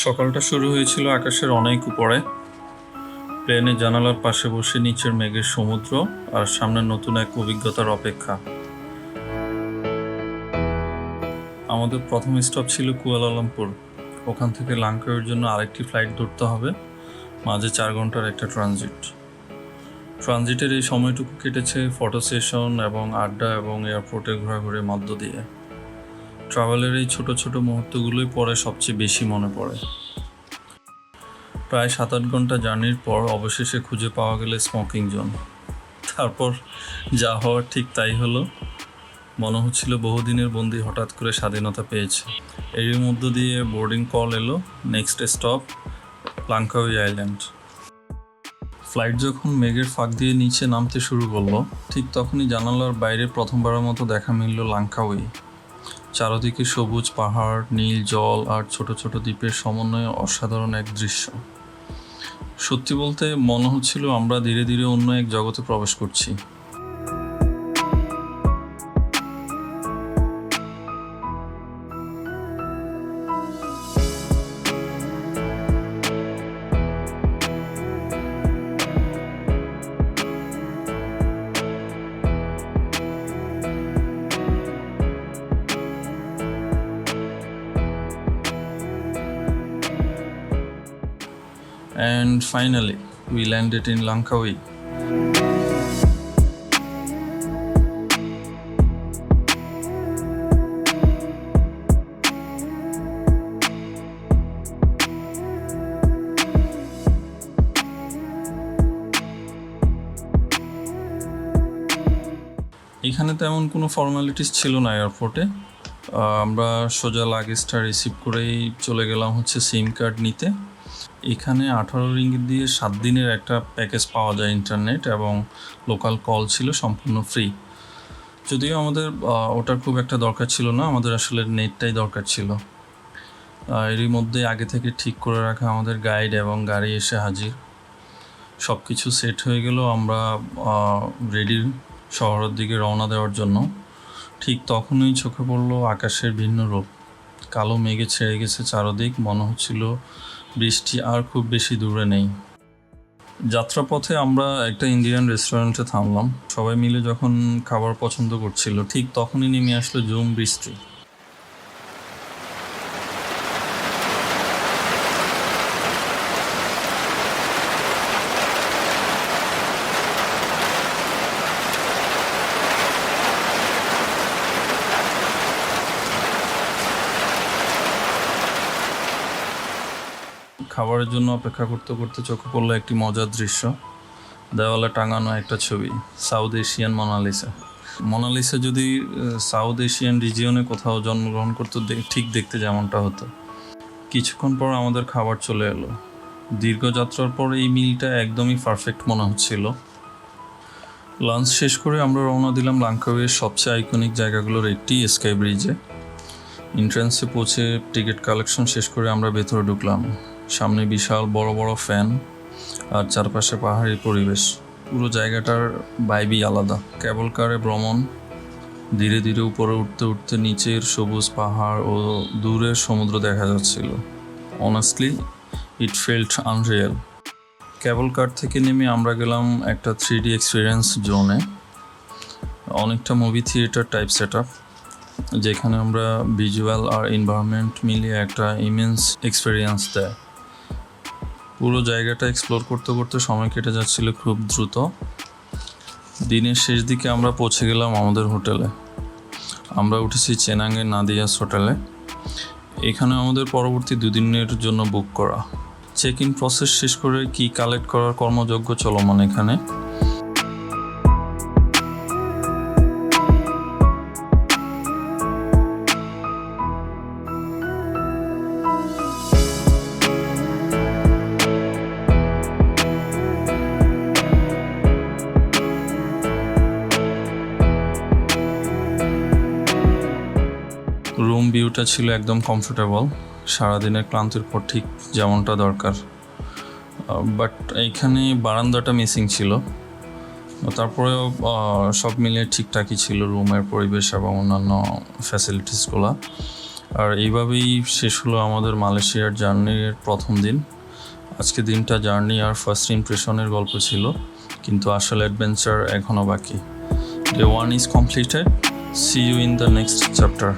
সকালটা শুরু হয়েছিল আকাশের অনেক উপরে। প্লেনের জানালার পাশে বসে নিচের মেঘের সমুদ্র আর সামনে নতুন এক অভিজ্ঞতার অপেক্ষা। আমাদের প্রথম স্টপ ছিল কুয়ালালামপুর। ওখান থেকে লাঙ্কাওয়ের জন্য আরেকটি ফ্লাইট ধরতে হবে, মাঝে 4 ঘন্টার একটা ট্রানজিটের এই সময়টুকু কেটেছে ফটো সেশন এবং আড্ডা এবং এয়ারপোর্টে ঘোরাঘুরির মধ্য দিয়ে। ট্রাভেলের এই ছোট ছোট মুহূর্তগুলোই পরে সবচেয়ে বেশি মনে পড়ে। প্রায় 7-8 ঘন্টা জার্নির পর অবশেষে খুঁজে পাওয়া গেলে স্মোকিং জোন। তারপর যা হওয়ার ঠিক তাই হলো। মনে হচ্ছিল বহুদিনের বন্দি হঠাৎ করে স্বাধীনতা পেয়েছে। এর মধ্য দিয়ে বোর্ডিং কল এলো, next stop Langkawi island. Flight যখন মেঘের ফাঁক দিয়ে নিচে নামতে শুরু করলো, ঠিক তখনই জানালার বাইরে প্রথমবারের মতো দেখা মিলল লাঙ্কাউই। চারদিকে সবুজ পাহাড়, নীল জল আর ছোট ছোট দ্বীপের সমন্বয়ে অসাধারণ এক দৃশ্য। সত্যি বলতে মনে হচ্ছিল আমরা ধীরে ধীরে অন্য এক জগতে প্রবেশ করছি। And finally, we landed in Langkawi. এখানে তেমন কোনো ফর্মালিটিস ছিল না এয়ারপোর্টে। আমরা সোজা লাগেজটা রিসিভ করেই চলে গেলাম হচ্ছে সিম কার্ড নিতে। এখানে 18 রিঙ্গিত দিয়ে 7 দিনের একটা প্যাকেজ পাওয়া যায়, ইন্টারনেট এবং লোকাল কল ছিল সম্পূর্ণ ফ্রি। যদিও আমাদের ওটার খুব একটা দরকার ছিল না, আমাদের আসলে নেটটাই দরকার ছিল। এরই মধ্যে আগে থেকে ঠিক করে রাখা আমাদের গাইড এবং গাড়ি এসে হাজির। সব কিছু সেট হয়ে গেল, আমরা রেডি শহরের দিকে রওনা দেওয়ার জন্য। ঠিক তখনই চোখে পড়লো আকাশের ভিন্ন রূপ। কালো মেঘে ছেড়ে গেছে চারদিক, মনে হচ্ছিল বৃষ্টি আর খুব বেশি দূরে নেই। যাত্রাপথে আমরা একটা ইন্ডিয়ান রেস্টুরেন্টে থামলাম। সবাই মিলে যখন খাবার পছন্দ করছিল, ঠিক তখনই নেমে আসলো ঝুম বৃষ্টি। খাবারের জন্য অপেক্ষা করতে করতে চোখে পড়লো একটি মজার দৃশ্য। দেওয়ালে টাঙানো একটা ছবি, সাউথ এশিয়ান মোনালিসা যদি সাউথ এশিয়ান রিজিয়নে কোথাও জন্মগ্রহণ করতো, ঠিক দেখতে যেমনটা হতো। কিছুক্ষণ পর আমাদের খাবার চলে এলো। দীর্ঘ যাত্রার পর এই মিলটা একদমই পারফেক্ট মনে হচ্ছিল। লাঞ্চ শেষ করে আমরা রওনা দিলাম লাঙ্কাউইয়ের সবচেয়ে আইকনিক জায়গাগুলোর একটি, স্কাই ব্রিজে। এন্ট্রান্সে পৌঁছে টিকিট কালেকশন শেষ করে আমরা ভেতরে ঢুকলাম। সামনে বিশাল বড় বড় ফ্যান আর চারপাশে পাহাড়ি পরিবেশ। পুরো জায়গাটার ভাইবই আলাদা। কেবল কারে ভ্রমণ, ধীরে ধীরে উপরে উঠতে উঠতে নিচের সবুজ পাহাড় ও দূরের সমুদ্র দেখা যাচ্ছিল। Honestly it felt unreal. কেবল কার থেকে নেমে আমরা গেলাম একটা 3D এক্সপিরিয়েন্স জোনে। অনেকটা movie theatre type set up, যেখানে আমরা ভিজুয়াল আর এনভায়রনমেন্ট মিলিয়ে একটা ইমেন্স এক্সপিরিয়েন্স দেয়। পুরো জায়গাটা এক্সপ্লোর করতে করতে সময় কেটে যাচ্ছিল খুব দ্রুত। দিনের শেষ দিকে আমরা পৌঁছে গেলাম আমাদের হোটেলে। আমরা উঠেছি চেনাঙের নাদিয়াস হোটেলে। এখানে আমাদের পরবর্তী 2 দিনের জন্য বুক করা। চেক ইন প্রসেস শেষ করে কি কালেক্ট করার কর্মযজ্ঞ চলমান এখানে। রুম ভিউটা ছিল একদম কমফোর্টেবল, সারাদিনের ক্লান্তির পর ঠিক যেমনটা দরকার। বাট এইখানে বারান্দাটা মিসিং ছিল। তারপরেও সব মিলিয়ে ঠিকঠাকই ছিল রুমের পরিবেশ এবং অন্যান্য ফ্যাসিলিটিসগুলো। আর এইভাবেই শেষ হলো আমাদের মালয়েশিয়ার জার্নির প্রথম দিন। আজকে দিনটা জার্নি আর ফার্স্ট ইমপ্রেশনের গল্প ছিল, কিন্তু আসল অ্যাডভেঞ্চার এখনও বাকি। Day 1 is completed. See you in the next chapter.